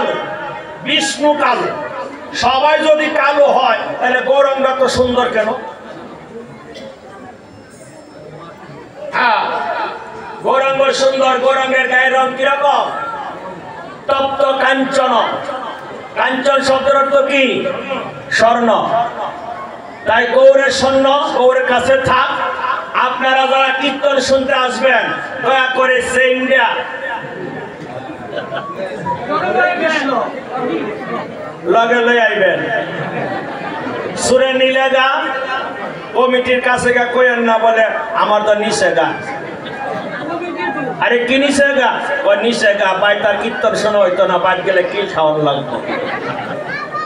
কালো, বিষ্ণু কালো। সবাই যদি কালো হয় তাহলে গৌরাঙ্গ তো সুন্দর কেন? হ্যাঁ, গৌরাঙ্গ সুন্দর। গৌরাঙ্গের গায়ের রং কিরকম? তপ্ত কাঞ্চন। কাঞ্চন শব্দের অর্থ কি? স্বর্ণ। তাই গৌরের স্বর্ণ গৌরের কাছে থাক। আপনারা যারা কীর্তন শুনতে আসবেন দয়া করে সেন্ডিয়া লগে লই আইবেন। সুরে নিলে গা কমিটির কাছে গা কইেন না, বলে আমার তো নিচে গা। আরে কি নিচে গা? ও নিচে গা, ভাই তার কীর্তন শোনা হইতো না, বাদ গেলে কি খাওয়ার লাগতো।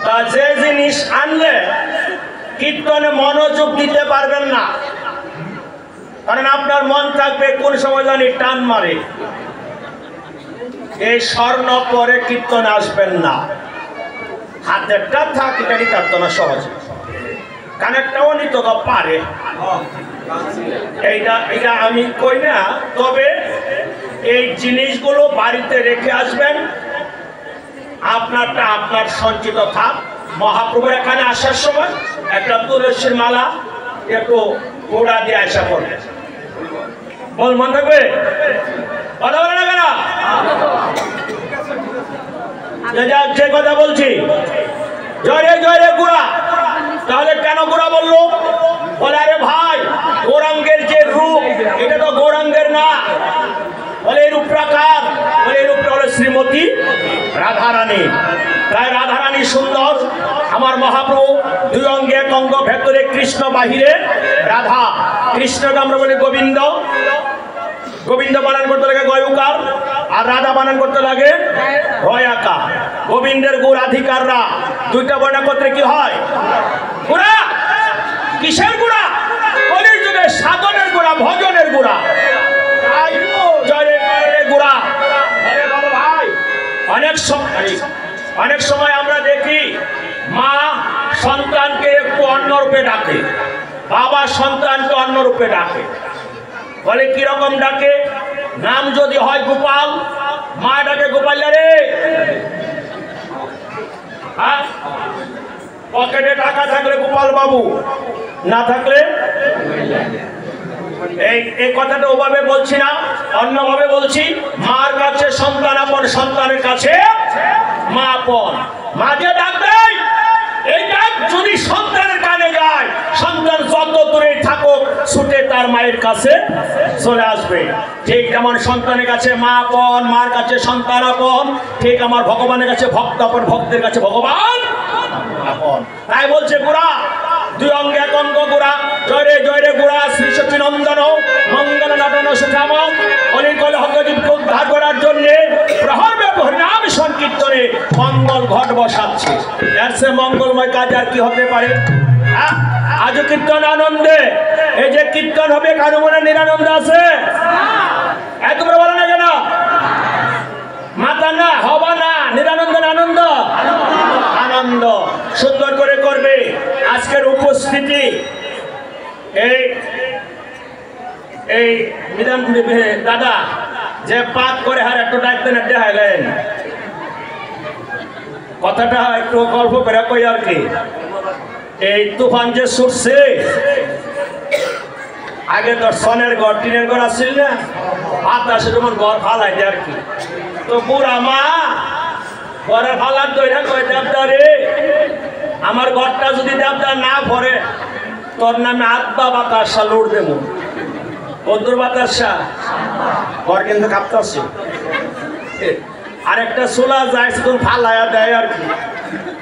তা যে জিনিস আনলে কীর্তনে মনোযোগ দিতে পারবেন না, কারণ আপনার মন থাকবে কোন সময় জানি টান মারে। এই স্বর্ণ পরে কীর্তনে আসবেন না। হাতেরটা থাক, এটা নিতে পারতো না সহজে, কানেরটাও নিতে পারে। এইটা আমি কই না, তবে এই জিনিসগুলো বাড়িতে রেখে আসবেন। আপনারটা আপনার সঞ্চিত থাক। মহাপ্রভুর এখানে আসার সময় একটা তুলসীর মালা একটু গোড়া দিয়ে আসা পড়বে। বল, মন থাকবে? কথা বলে না কেন? যে কথা বলছি, জয় জয় গুড়া। তাহলে কেন গুড়া বললো? বলে আরে ভাই, গৌরাঙ্গের যে রূপ এটা তো গৌরাঙ্গের না। বলে এই রূপটা কার? বলে এই রূপটা হলো শ্রীমতী রাধারানী। তাই রাধারানী সুন্দর। আমার মহাপ্রভু দুই অঙ্গে এক অঙ্গ, ভেতরে কৃষ্ণ, বাহিরে রাধা। কৃষ্ণকে আমরা বলি গোবিন্দ। গোবিন্দ বানান করতে লাগে গয়ুকার, আর রাধা বানান করতে লাগে ভয়াকা। গোবিন্দের গুণাধিকাররা দুইটা বর্ণ করতে কি হয়? গুণা। কিসের গুণা? কলির যুগে সাধনের গুণা, ভজনের গুণা। গুণা ভাই, অনেক সময় আমরা দেখি মা সন্তানকে একটু অন্য রূপে ডাকে, বাবা সন্তানকে অন্য রূপে ডাকে। বলে কিরকম ডাকে? নাম যদি হয় গোপাল, মা ডাকে গোপাল রে। পকেটে টাকা থাকলে গোপাল বাবু, না থাকলে এই কথাটা ওভাবে বলছি না, অন্যভাবে বলছি। মার কাছে সন্তান আপন, সন্তানের কাছে মা আপন। মা যে ডাক দেয়, এই ডাক যদি সন্তানের কানে যায়, সন্তান যত দূরে থাকুক ছুটে তার মায়ের কাছে চলে আসবে। ঠিক যেমন সন্তানের কাছে মা আপন, মার কাছে সন্তান আপন, ঠিক আমার ভগবানের কাছে ভক্ত আপন, ভক্তের কাছে ভগবান আপন। তাই বলছে গুড়া, দুই অঙ্গে এক অঙ্গ গুড়া। জয় রে গুড়া, শ্রী সচি নন্দন মঙ্গল নটন সুঠাম। অলিকল হংগদীপকে উদ্ধার করার জন্য প্রহর হরিনাম সংকীর্তনে মঙ্গল ঘট বসাচ্ছে। এর সে মঙ্গলময় কাজ আর কি হতে পারে? আজও কীর্তন আনন্দে। এই যে কীর্তন হবে, কারো মনে নিরানন্দ আছে? এত বড় বলো না কেন? মাতা না হবা না, নিরানন্দ আনন্দ, আনন্দ সুন্দর করে করবে। আজকের উপস্থিতি এই বিধান দাদা যে পাক করে হার একটু ডাকতেন, দেখাইলেন কথাটা একটু গল্প করে কই আর কি। এই তুফান যে ছুটছে, আগে তো সনের ঘর, টিনের ঘর আসছিল না, বাতাসে যেমন ঘর ফালাই দেয় আর কি। তো বুড়া মা ঘরে ফালার দইরা কই, দেবদা রে, আমার ঘরটা যদি দেবদা না ভরে তোর নামে আত্মা বাতাসা লুট দেব। কদ্দুর বাতাসা ঘর কিন্তু কাঁপতাছে। আরেকটা চুলা যায় তখন ফালাইয়া দেয় আর কি।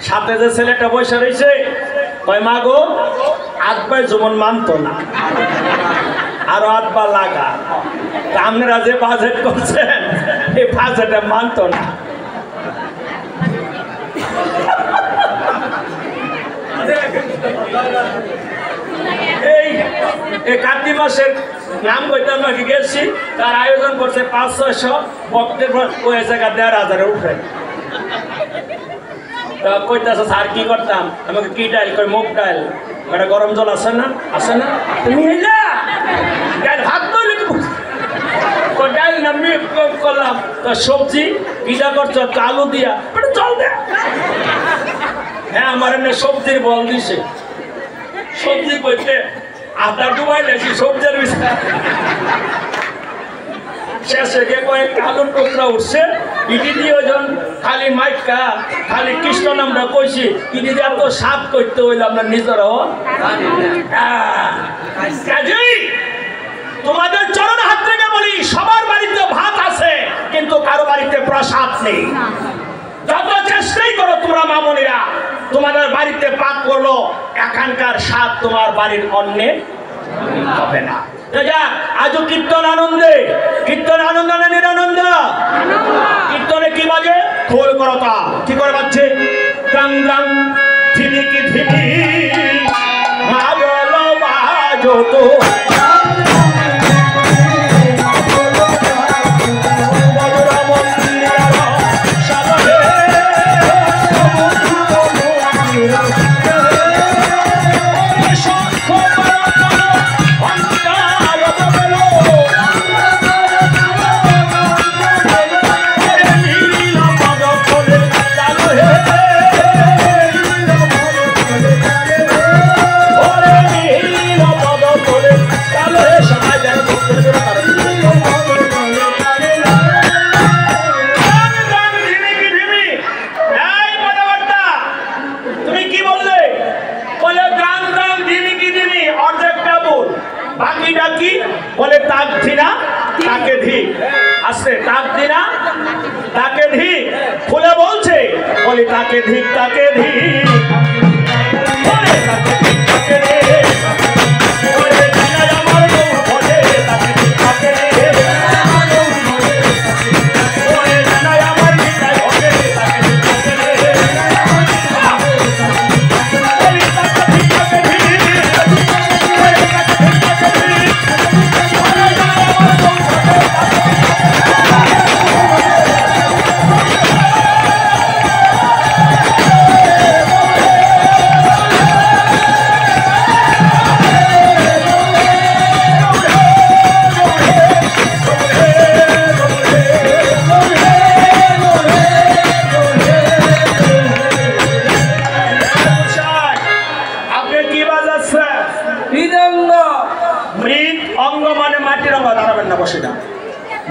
সাথে যে ছেলেটা বসে রয়েছে, কয় মা গো, আত্মাই যেমন মানতো না, আরো আত্মা লাগা। আপনারা যে বাজেট করছেন, এই বাজেটে মানতো না। এই কার্তিক মাসের নাম কইতাম নাকি গেছি, তার আয়োজন করছে 500-600 ভক্তের ওই জায়গা 1500-এর উপরে। তা কইতাছে স্যার কি করতাম? আমাকে কি ডাইল কই, মুগ ডাইল। একটা গরম জল আছে না? আছে না? তুমি ডাইল ভাত তৈরি ডাইল আমি করলাম তো সবজি কিটা করছো আলু দিয়া চল দে হ্যাঁ আমার এমনি সবজির বল দিছে সবজি করতে আটা ডুবাই লেছি সবজির বিষয় শেষে গিয়ে কয়েক আলুর টুকরা উঠছে ইটি দিয়ে ওজন খালি মাইকা খালি কৃষ্ণ নামটা কইছি ইটি দিয়ে এত সাপ করতে হইল আপনার নিজেরাও তোমাদের চরণ হাত থেকে বলি সবার বাড়িতে ভাত আছে কিন্তু কারো বাড়িতে প্রসাদ নেই যত চেষ্টাই করো তোমরা মামুনিরা তোমাদের বাড়িতে পাক করলো এখানকার স্বাদ তোমার বাড়ির অন্যে হবে না আজও কীর্তন আনন্দে কীর্তন আনন্দ না নিরানন্দ কীর্তনে কি বাজে খোল করতা কি করে বাজছে গাং গাং ধিমিকি ধিমি মাগল বাজো তো বলে তাক দিনা তাকে ধি আসছে তাক দিনা তাকে ধি ফুলে বলছে বলে তাকে ধিক তাকে ধি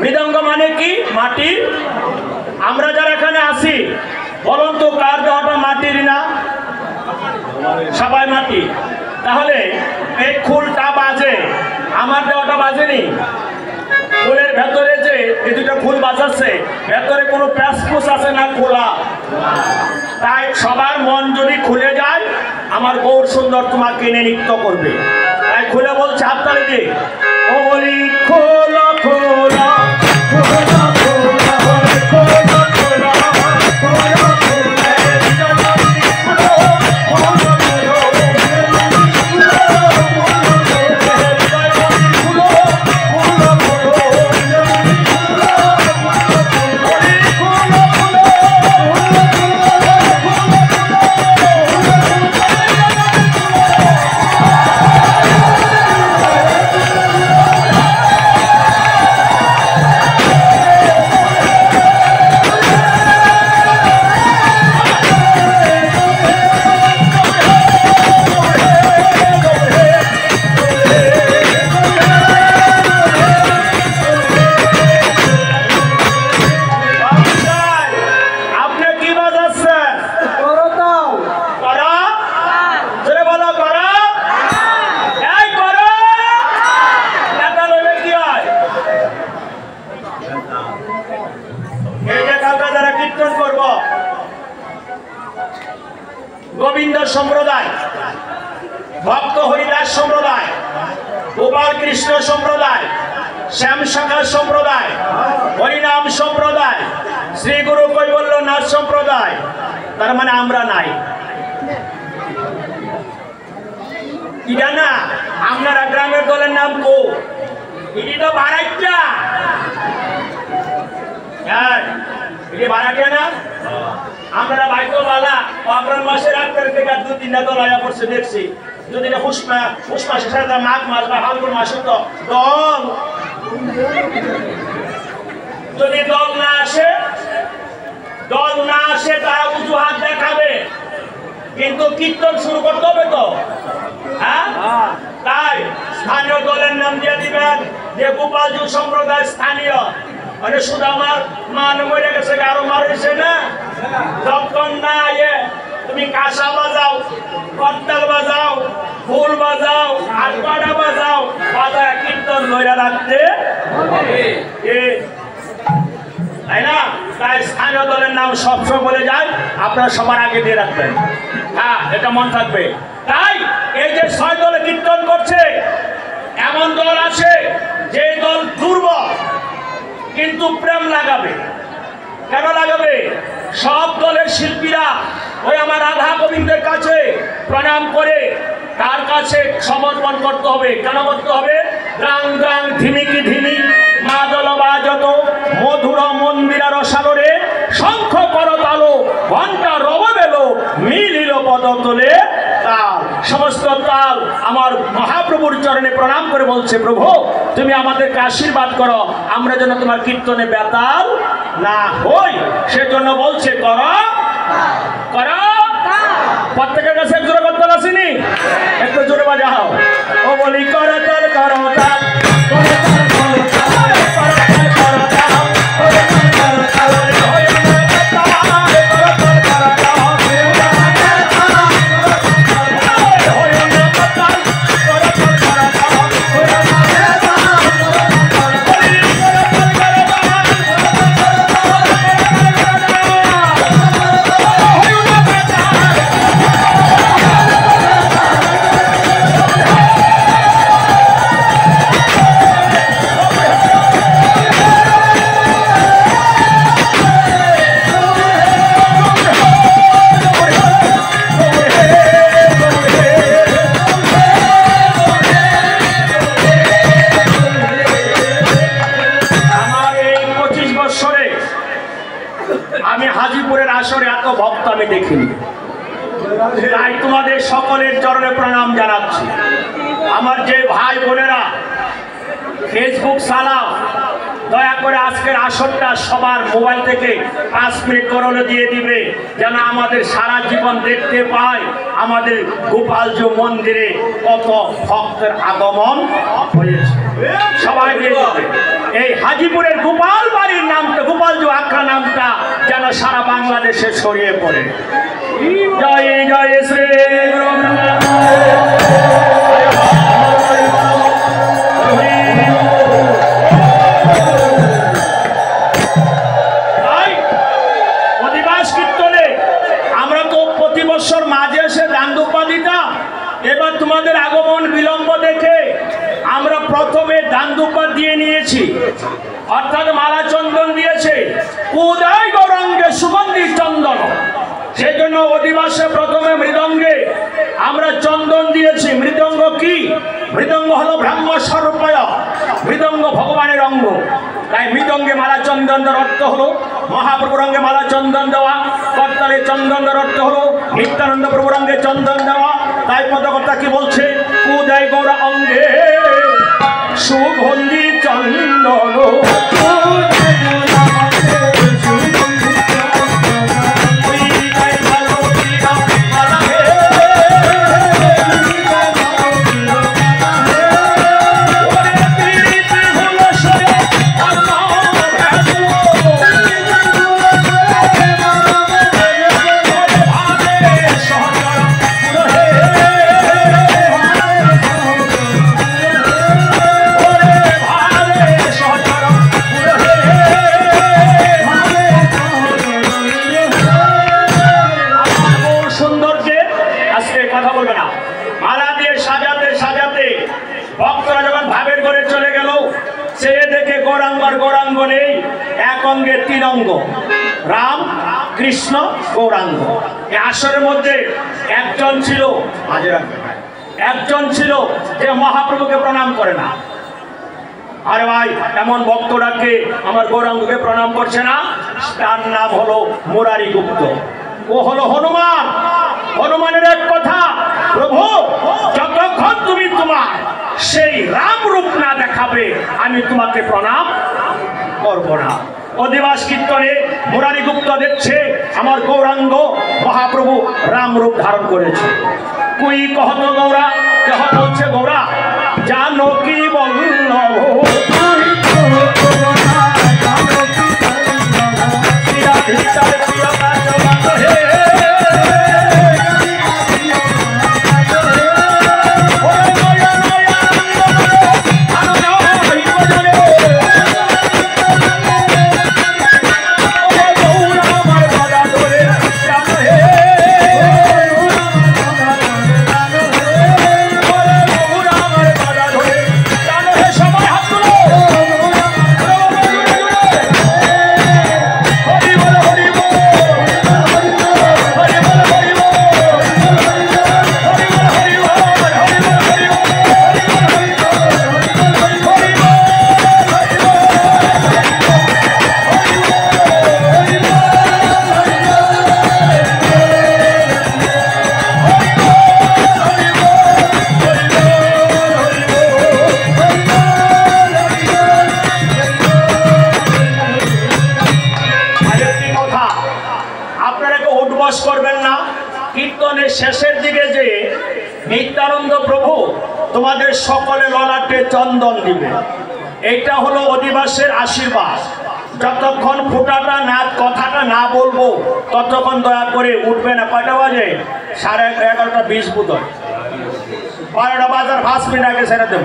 মৃদঙ্গ মানে কি মাটি আমরা যারা এখানে আসি বলুন তো কার দেহটা মাটির না সবাই মাটি তাহলে এই খুলটা বাজে আমার দেহটা বাজেনি ফুলের ভেতরে যে এই দুটো ফুল বাজাচ্ছে ভেতরে কোনো প্যাসপুস আছে না খোলা তাই সবার মন যদি খুলে যায় আমার গৌর সুন্দর তোমাকে এনে নৃত্য করবে তাই খুলে বলছে হাততালি দিয়ে ও বলি খোলা খোলা খোলা খোলা খোলা গোবিন্দ সম্প্রদায়, ভক্ত হরিদাস সম্প্রদায়, গোপাল কৃষ্ণ সম্প্রদায়, শ্যাম শাখা সম্প্রদায়, হরিনাম সম্প্রদায়, শ্রী গুরু কৈবল্যনাথ সম্প্রদায়, তার মানে আমরা নাই। এটা না আপনারা গ্রামের দলের নাম কো এটি তো ভাড়াইটা, হ্যাঁ এটি ভাড়াটিয়া না। আমরা বাইকো বালা অগ্রহণ মাসের 8 তারিখ থেকে 2-3টা দল আয়া পড়ছে দেখছি। যদি এটা পুষ মাসের সাথে মাঘ মাস বা ফাল্গুন মাসে তো দল যদি দল না আসে তারা অজুহাত দেখাবে, কিন্তু কীর্তন শুরু করতে হবে তো। হ্যাঁ, তাই স্থানীয় দলের নাম দিয়ে দিবেন যে গোপালজু সম্প্রদায় স্থানীয়। মানে শুধু আমার মান মরে গেছে, আরো মারিছে না, যখন না তুমি কাঁসা বাজাও, করতাল বাজাও, ফুল বাজাও, আটপাড়া বাজাও, বাজায় কীর্তন ধরে রাখতে তাই না। তাই স্থানীয় দলের নাম সবসময় বলে যায়, আপনারা সবার আগে দিয়ে রাখবেন। হ্যাঁ, এটা মন থাকবে। তাই এই যে 6 দলে কীর্তন করছে, এমন দল আছে যে দল দুর্বল কিন্তু প্রেম লাগাবে। কেন লাগাবে? সব দলের শিল্পীরা ওই আমার রাধা গোবিন্দের কাছে প্রণাম করে তার কাছে সমর্পণ করতে হবে। কেন করতে হবে? গ্রাং গ্রাং ধিমিকি ধিমি মাদল বাজত মধুর মন্দিরার সাগরে শঙ্খ করতালো ঘণ্টা রব বেলো মিলিল পদতলে তাল। সমস্ত তাল আমার মহাপ্রভুর চরণে প্রণাম করে বলছে, প্রভু তুমি আমাদেরকে আশীর্বাদ করো, আমরা যেন তোমার কীর্তনে বেতাল না হই। সেজন্য বলছে করো করো। প্রত্যেকের কাছে এক জোরে করতাল আসেনি? একটু জোরে বাজাও। ও বলি করতাল করতাল আমি হাজিপুরের আসরে এত ভক্ত আমি দেখিনি। তাই তোমাদের সকলের চরণে প্রণাম জানাচ্ছি। আমার যে ভাই বোনেরা ফেসবুক চালাও, দয়া করে আজকের আসরটা সবার মোবাইল থেকে 5 মিনিট করলে দিয়ে দিবে, যেন আমাদের সারা জীবন দেখতে পাই আমাদের গোপালজু মন্দিরে কত ভক্তের আগমন হয়েছে। সবাই দিয়ে দেবে। এই হাজিপুরের গোপাল বাড়ির নামটা, গোপালজু আখড়া নামটা যেন সারা বাংলাদেশে ছড়িয়ে পড়ে। জয় জয় শ্রী অধিবাস কীর্তনে আমরা তো প্রতি বছর মাঝে এসে দান দুপা দিতাম। এবার তোমাদের আগমন বিলম্ব দেখে আমরা প্রথমে দান দুপা দিয়ে নিয়েছি, অর্থাৎ মালা চন্দন দিয়েছে। উদয় গৌরাঙ্গে সুগন্ধি চন্দন, সেই জন্য অধিবাসে প্রথমে মৃদঙ্গে আমরা চন্দন দিয়েছি। মৃদঙ্গ কি? মৃদঙ্গ হলো ব্রহ্ম স্বরূপয়, মৃদঙ্গ ভগবানের অঙ্গ। তাই মৃদঙ্গে মালা চন্দন দেওয়ার অর্থ হলো মহাপ্রভুর অঙ্গে মালা চন্দন দেওয়া, করতালে চন্দন দেওয়ার অর্থ হলো নিত্যানন্দ প্রভুর অঙ্গে চন্দন দেওয়া। তাই পদকর্তা কি বলছে? উদয় গৌরা অঙ্গে সুগন্ধি চন্দন। ভক্তরা যখন ভাবের ঘরে চলে গেল, সে দেখে গৌরাঙ্গর গৌরাঙ্গ নেই, এক অঙ্গে 3 অঙ্গ, রাম কৃষ্ণ গৌরাঙ্গ। এই আসরের মধ্যে একজন ছিল যে মহাপ্রভুকে প্রণাম করে না। আরে ভাই, এমন ভক্তরাকে আমার গৌরাঙ্গকে প্রণাম করছে না, তার নাম হলো মুরারি গুপ্ত। ও হলো হনুমান। হনুমানের এক কথা, প্রভু যতক্ষণ তুমি তোমার সেই রাম রূপ না দেখাবে আমি তোমাকে প্রণাম করব না। অধিবাস কীর্তনে মুরারি গুপ্ত দেখছে আমার গৌরাঙ্গ মহাপ্রভু রামরূপ ধারণ করেছে। কুই কহত গৌরা, কেহ বলছে গৌরা জানো কি বল্লভ, করবেন না। কীর্তনের শেষের দিকে যে নিত্যানন্দ প্রভু তোমাদের সকলে ললাটে চন্দন দিবে, এইটা হলো অধিবাসের আশীর্বাদ। যতক্ষণ ফোঁটাটা না কথাটা না বলবো ততক্ষণ দয়া করে উঠবে না। কয়টা বাজে? 11:30 বোধ হয়, 12টা বাজার 5 মিনিট আগে ছেড়ে দেব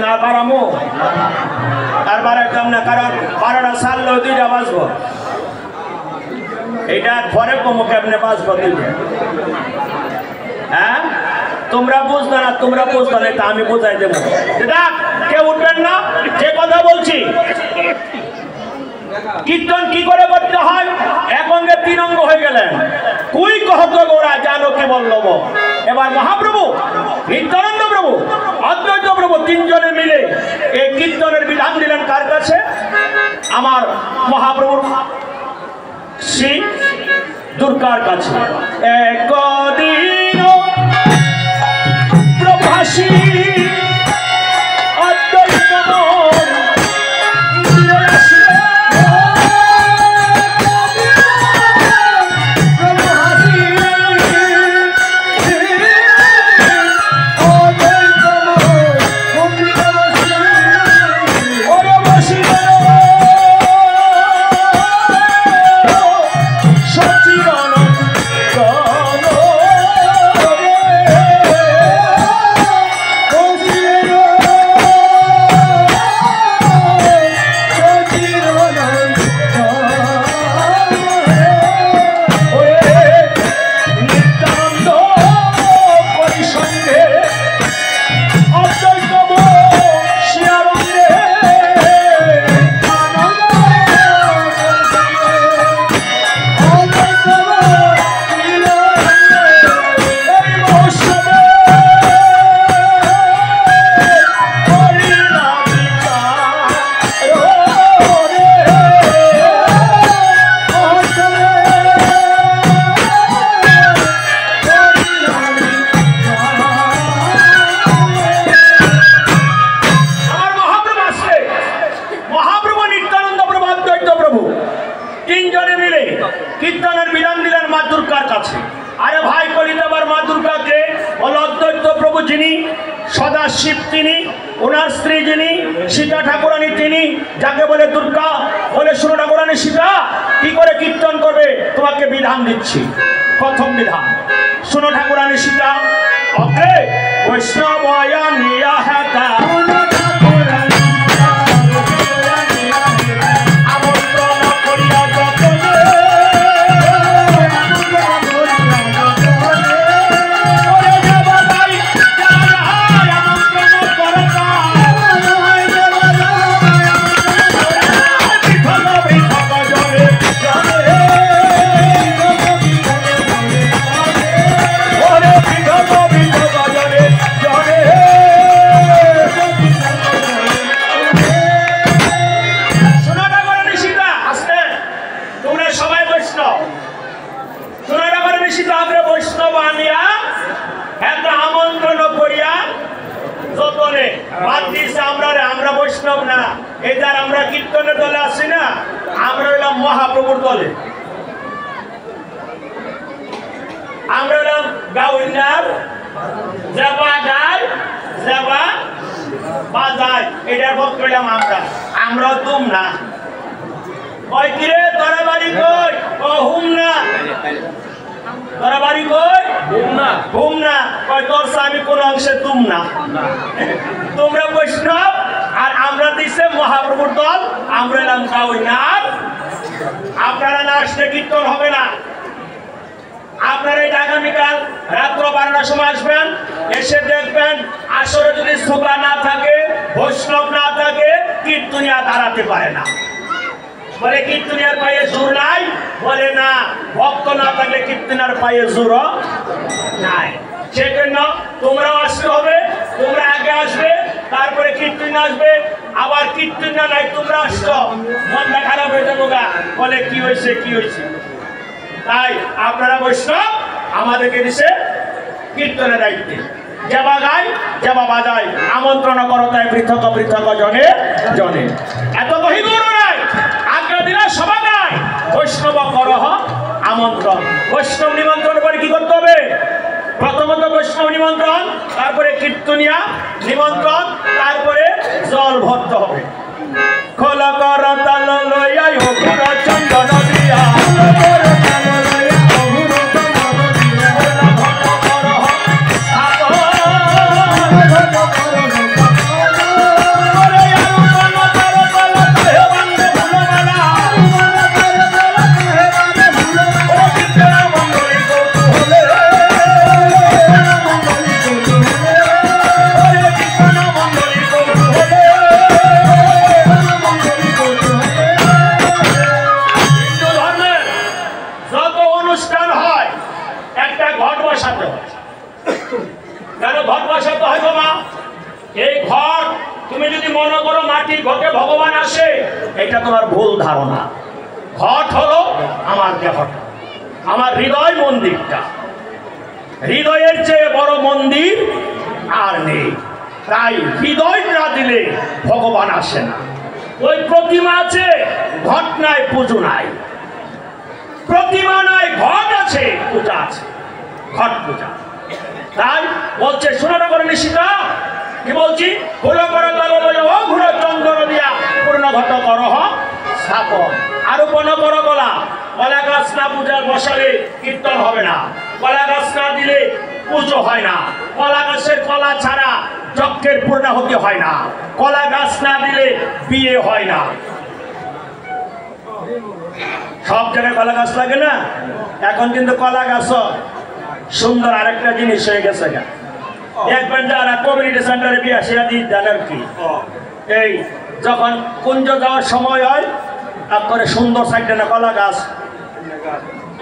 না বাড়ামো আর বাড়াইতাম না, কারণ 12টা সারলেও 2টা বাজবো। এটা ঘরে কমো কেমনে বাঁচবো দিবে? হ্যাঁ, তোমরা বুঝবে না, তোমরা বুঝবে না, এটা আমি বোঝাই দেবো। কেউ উঠবেন না, যে কথা বলছি। কীর্তন কি করে করতে হয়? এক অঙ্গে 3 অঙ্গ হয়ে গেলেন। কুই কহত গৌরা জানো কি বল্লভ। এবার মহাপ্রভু, নিত্যানন্দ প্রভু, অদ্বৈত প্রভু 3 জনে মিলে এই কীর্তনের বিধান দিলেন কার কাছে? আমার মহাপ্রভুর শ্রী দুর্গার কাছে। একদিন প্রভাসী অদ্বৈত কীর্তনের বিধান দিলেন মা দুর্গার কাছে। আরে ভাই কলিতাবার মা দুর্গাকে বলো অদ্বৈত প্রভু যিনি সদাশিব, তিনি ওনার স্ত্রী যিনি সীতা ঠাকুরানী, তিনি যাকে বলে দুর্গা, বলে শুনো ঠাকুরানী সীতা কি করে কীর্তন করবে তোমাকে বিধান দিচ্ছি। প্রথম বিধান শুনো ঠাকুরানী সীতা, অগ্রে বৈষ্ণবয়া নিয়া হাতা বাদ দিয়েছে আমরা বৈষ্ণব না, এই যার আমরা কীর্তনের দলে আছি না, আমরা হইলাম মহাপ্রভুর দলে। আমরা হইলাম গাউন্ডার, যাবা গায় যাবা বাজায়, এটার ভক্ত হইলাম আমরা তুম না। কয় কিরে তোরা বাড়ি কই? ও হুম না। তোরা বাড়ি কই? হুম না। কয় তোর স্বামী কোন অংশে তুম না। তোমরা বৈষ্ণব আর আমরা দিছে মহাপ্রভুর দল, আমরা এলাম গাউন্ডার। আপনারা না আসলে কীর্তন হবে না। আপনারা এই আগামীকাল রাত্র 12টার সময় আসবেন, এসে দেখবেন আসরে যদি সুগা না থাকে, বৈষ্ণব না থাকে, কীর্তনিয়া দাঁড়াতে পারে না। বলে কীর্তনিয়ার পায়ে জোর নাই, বলে না ভক্ত না থাকলে কীর্তনার পায়ে জোর নাই। সেজন্য তোমরাও আসতে হবে, তোমরা আগে আসবে, তারপরে কীর্তন আসবে। আবার কীর্তন নাই তোমরা আসছো, মনটা খারাপ হয়ে যাবো গা, বলে কি হয়েছে কি হয়েছে। তাই আপনারা বৈষ্ণব আমাদেরকে দিছে কীর্তনের দায়িত্বে, যাবা গাই যাবা বাজাই, আমন্ত্রণ করো তাই পৃথক পৃথক জনে জনে। এত কহি গৌর নাই, আজ্ঞা দিলা সভা নাই, বৈষ্ণব করহ আমন্ত্রণ। বৈষ্ণব নিমন্ত্রণ করে কি করতে হবে? প্রথমত বৈষ্ণব নিমন্ত্রণ, তারপরে কীর্তনিয়া নিমন্ত্রণ, তারপরে জল ভরতে হবে। খোল কর তাল লইয়াই অঘুর চন্দন দিয়া, ঘটে ভগবান আসে, এটা তোমার ভুল ধারণা। ঘট হলো আমার দেহটা, আমার হৃদয় মন্দিরটা। হৃদয়ের চেয়ে বড় মন্দির আর নেই। তাই হৃদয় না দিলে ভগবান আসে না। ওই প্রতিমা আছে, ঘট নাই, পুজো নাই। প্রতিমা নাই, ঘট আছে, পূজা আছে, ঘট পূজা। তাই বলছে শোনাটা করে নিশিতা কি বলছি, ঘুলো করো ঘুরো চন্দন দিয়া পূর্ণ ঘট করহ স্থাপন। আরোপণ করো কলা, কলা গাছ না পূজার বসালে কীর্তন হবে না। কলা গাছ না দিলে পুজো হয় না। কলা গাছের কলা ছাড়া যজ্ঞের পূর্ণাহুতি হয় না। কলা গাছ না দিলে বিয়ে হয় না। সব জায়গায় কলা গাছ লাগে না। এখন কিন্তু কলা গাছ সুন্দর আরেকটা জিনিস হয়ে গেছে। দেখবেন যারা কমিউনিটি সেন্টারে বিয়ে সেরা দিয়ে দেন আর কি, এই যখন কুঞ্জ যাওয়ার সময় হয় তারপরে সুন্দর সাইডে না কলা গাছ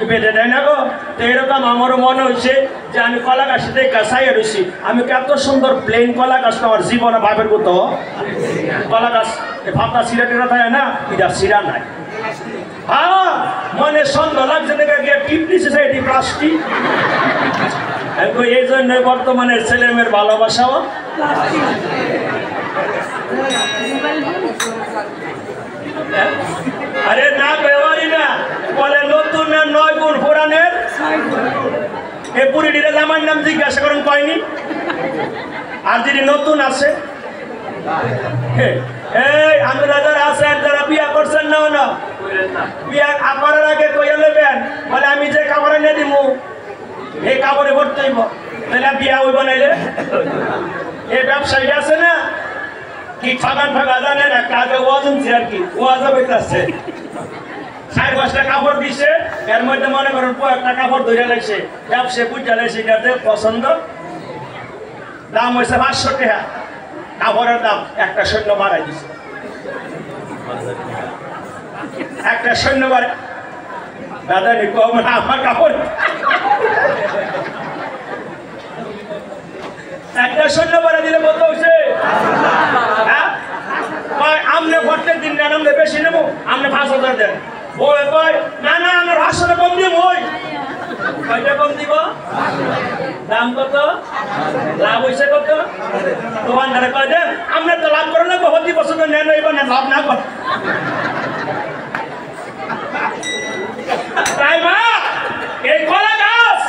বেঁধে দেয় না গো। তো এরকম আমারও মনে হয়েছে যে আমি কলা গাছতে গাছাইয়া রয়েছি, আমি এত সুন্দর প্লেন কলা গাছ আমার জীবনে ভাবের মতো কলা গাছ ভাবনা সিরা টেরা থাকে না, এটা সিরা নাই। হ্যাঁ মনে সন্দেহ লাগছে দেখে গিয়ে টিপ দিচ্ছে এটি প্লাস্টিক। এই জন্য বর্তমানে ছেলে মেয়ের ভালোবাসাও আরে না ব্যবহারই না বলে নতুন না 9 গুণ পুরাণের। এই বুড়িটির আমার নাম জিজ্ঞাসা করেন কয়নি। আর যিনি নতুন আছে এই আমি যারা আছেন যারা বিয়া করছেন না না বিয়া আপনার আগে কইয়া নেবেন, বলে আমি যে কাপড়ে নিয়ে দিব এই কাপড়ে ভরতে হইব, তাহলে বিয়া হইব নাইলে। এই ব্যবসায়ী আছে না কি ফাগান ফাগা জানে না, কাজে ওয়াজনছে আর কি, ওয়াজা বেতাচ্ছে 4-5টা কাপড় দিছে, এর মধ্যে মনে করেন একটা কাপড় ধরে লাগছে, ব্যবসায়ী বুঝা লাগছে এটাতে পছন্দ, দাম হয়েছে 500 টাকা। কাপড়ের দাম একটা সৈন্য বাড়াই দিছে, একটা সৈন্য বাড়ে। দাদা কম আমার কাপড় একটা সৈন্য বাড়াই দিলে বলতে হচ্ছে আমনে প্রত্যেক দিন দেন, আমনে বেশি নেবো, আমনে 5,000 দেন। বলে কয় না না আপনার আসলে কম দিব ওই কয়টা কম দিব দাম কত লাভ হইছে কত দোকানদারে কয় দেন আমরা তো লাভ করে না প্রতি বছর নেন এবার লাভ না কর তাই মা এই কলা গাছ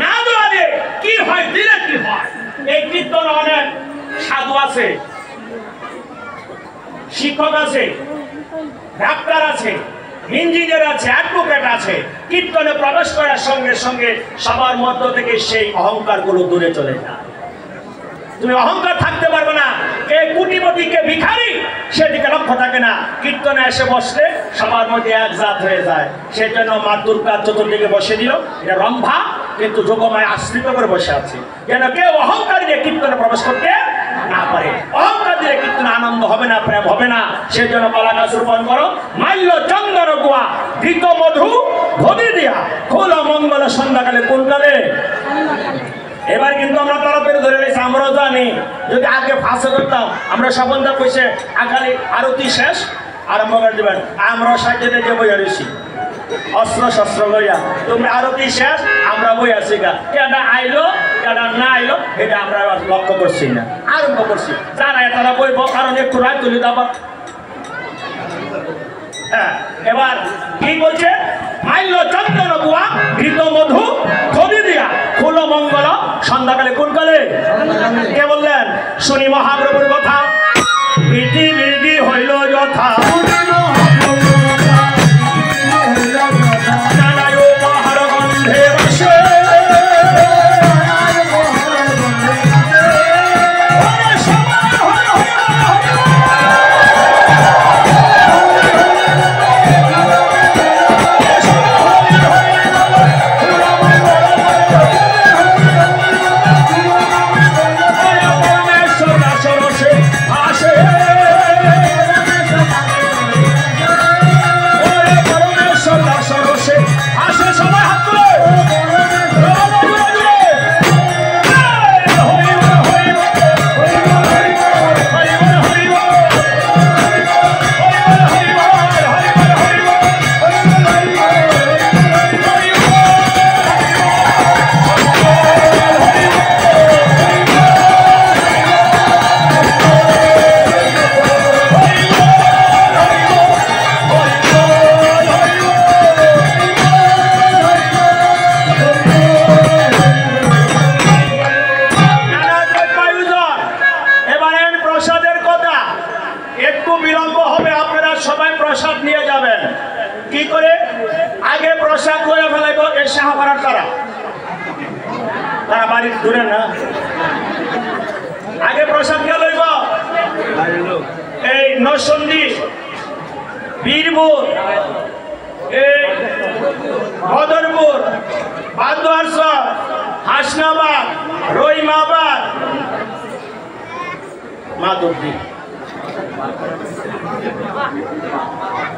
না দোয়ালে কি হয় দিলে কি হয় এই কীর্তন অনেক সাধু আছে শিক্ষক আছে ডাক্তার আছে ইঞ্জিনিয়ার আছে অ্যাডভোকেট আছে কীর্তনে প্রবেশ করার সঙ্গে সঙ্গে সবার মধ্য থেকে সেই অহংকার গুলো দূরে চলে যায় তুমি অহংকার থাকতে পারবে না কে কোটিপতি কে ভিখারি সেদিকে লক্ষ্য থাকে না কীর্তনে এসে বসলে সবার মধ্যে এক জাত হয়ে যায় সেজন্য মা দুর্গা চতুর্দিকে বসে দিল এটা রম্ভা কিন্তু যোগমায় আশ্রিত করে বসে আছে যেন কেউ অহংকার দিয়ে কীর্তনে প্রবেশ করতে না পারে অহংকার দিয়ে কীর্তনে আনন্দ হবে না প্রেম হবে না সেজন্য কলা গাছ রোপণ করো মাল্য চন্দন গুয়া ঘৃত মধু ধনি দিয়া খোল মঙ্গল সন্ধ্যাকালে কোন কালে এবার কিন্তু আমরা তাড়াতাড়ি ধরে নিয়েছি আমরাও জানি যদি আগে ফাঁসে করতাম আমরা সবন্ধা কইছে আগালি আরতি শেষ আরম্ভ করে দেবেন আমরাও সাইডে যে বইয়া রয়েছি অস্ত্র শস্ত্র লইয়া তুমি আরতি শেষ আমরা বই আছি গা কেডা আইলো কেডা না আইলো এটা আমরা লক্ষ্য করছি না আরম্ভ করছি যারা তারা বইব কারণ একটু রায় তুলি দাবার হ্যাঁ এবার কি বলছে মাল্য চন্দন গুয়া ঘৃত মধু ধনি দিয়া খোল মঙ্গল সন্ধ্যাকালে কোন কালে কে বললেন শুনি মহাপ্রভুর কথা বিধি বিধি হইল যথা দূরে না আগে প্রসাদ কে লইব এই নরসিংদী বীরপুর এই বদরপুর বান্দোয়ারসর হাসনাবাদ রহিমাবাদ মাধবদী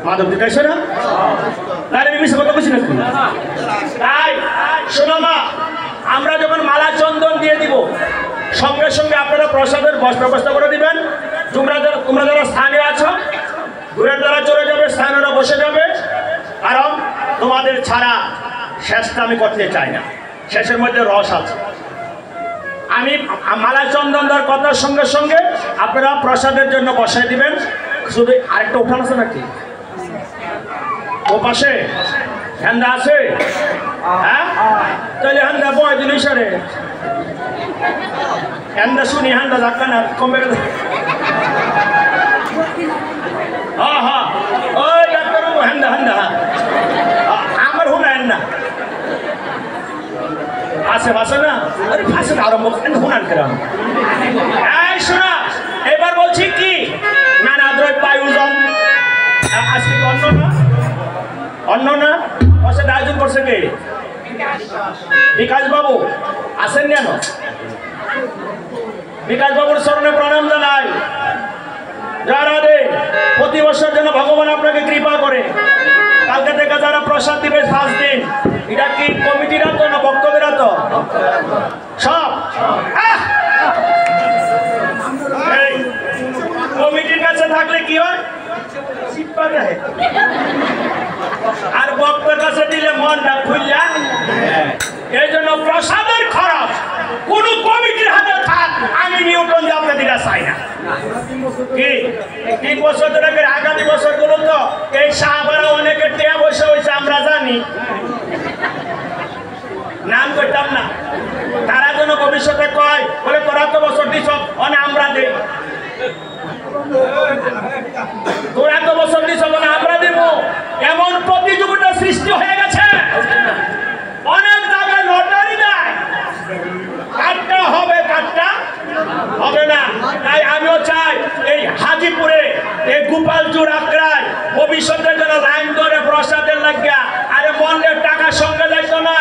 মাধবদী তাইছে না তাহলে বিশেষ কথা বুঝি না তাই শোনো মা আমরা যখন মালা চন্দন দিয়ে দিব সঙ্গে সঙ্গে আপনারা প্রসাদের ব্যবস্থা করে দিবেন তোমরা যারা স্থানীয় আছো দূরের দ্বারা চলে যাবে স্থানীয়রা বসে যাবে কারণ তোমাদের ছাড়া শেষটা আমি করতে চাই না শেষের মধ্যে রস আছে আমি মালা চন্দন দেওয়ার কথার সঙ্গে সঙ্গে আপনারা প্রসাদের জন্য বসাই দিবেন শুধু আরেকটা উঠান আছে নাকি ও পাশে হ্যান্ডা আছে হ্যাঁ তাহলে হ্যান্ডা বয় দিন ইশারে হ্যান্ডা শুনি হ্যান্ডা যাক না কমবে হ্যাঁ হ্যাঁ ওই ডাক্তার হ্যান্ডা হ্যান্ডা আমার হুনা হ্যান্ডা আছে ভাষা না আরে ভাষা আরম্ভ করেন হুনান কেরাম এই শোনা এবার বলছি কি নানা দ্রব্য আয়োজন আজকে অন্য না বসে আয়োজন করছে কে বিকাশ বাবু আসেন কেন বিকাশ বাবুর চরণে প্রণাম জানাই যারা দে প্রতি বছর যেন ভগবান আপনাকে কৃপা করে কালকে থেকে যারা প্রসাদ দিবে 5 দিন এটা কি কমিটিরা তো না বক্তব্যরা তো সব কমিটির কাছে থাকলে কি হয় আর বক্তার মনটা খুললা। এই জন্য প্রসাদের খরচ কোন কমিটির হাতে থাক, আমি নিউটন দিয়ে আপনাদের চাই না। কি 3 বছর ধরে আগামী বছর গুলো তো এই সাহাবারা অনেকে টেয়া বসে হয়েছে, আমরা জানি, নাম করতাম না। তারা যেন ভবিষ্যতে কয় বলে তোরা তো বছর দিছ অনে আমরা দেই, তোরা তো বছর দিছ মানে আমরা দেব, এমন প্রতিযোগিতা সৃষ্টি হয়ে গেছে। অনেক জায়গায় লটারি দেয়, কাটটা হবে কাটটা হবে না। তাই আমিও চাই এই হাজিপুরে এই গোপালচুর আগ্রায় ভবিষ্যতে যেন লাইন ধরে প্রসাদের লাগিয়া, আরে মনের টাকা সঙ্গে যাইতো না,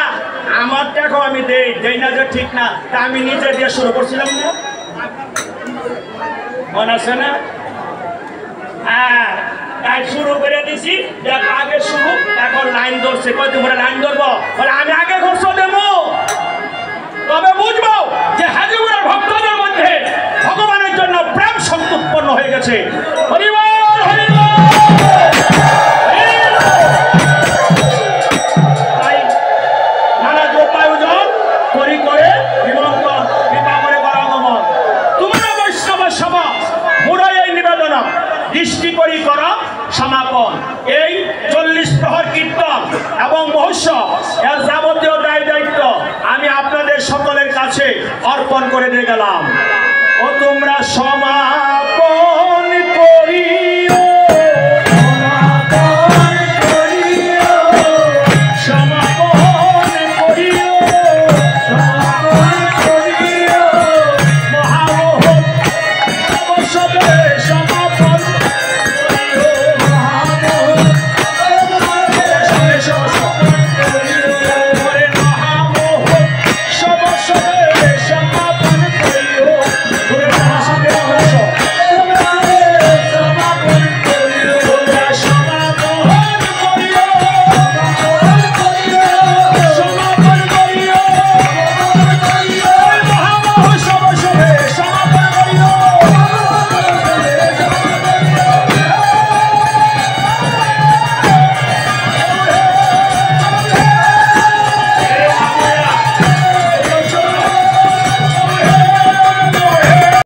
আমার টাকাও আমি দেই না যে ঠিক না, তা আমি নিজে দিয়ে শুরু করছিলাম না, মনে আছে না? হ্যাঁ, তাই শুরু করে দিছি, আগে শুরু, এখন লাইন ধরছে, কত করে লাইন ধরবো, বলে আমি আগে ঘোষ দেবো, তবে বুঝবো যে হাজিপুরের ভক্তদের মধ্যে ভগবানের জন্য প্রেম শক্তি উৎপন্ন হয়ে গেছে। তাই নানা দ্রব্যায়োজন করি করে নিমন্ত্রণ কৃপা করে গণগমন তোমার বৈষ্ণব সভা মুড়াই এই নিবেদন দৃষ্টি করি কর সমাপন। এই 40 প্রহর কীর্তন এবং মহোৎসব এর যাবতীয় দায় দায়িত্ব আমি আপনাদের সকলের কাছে অর্পণ করে দিয়ে গেলাম। ও তোমরা সমাপন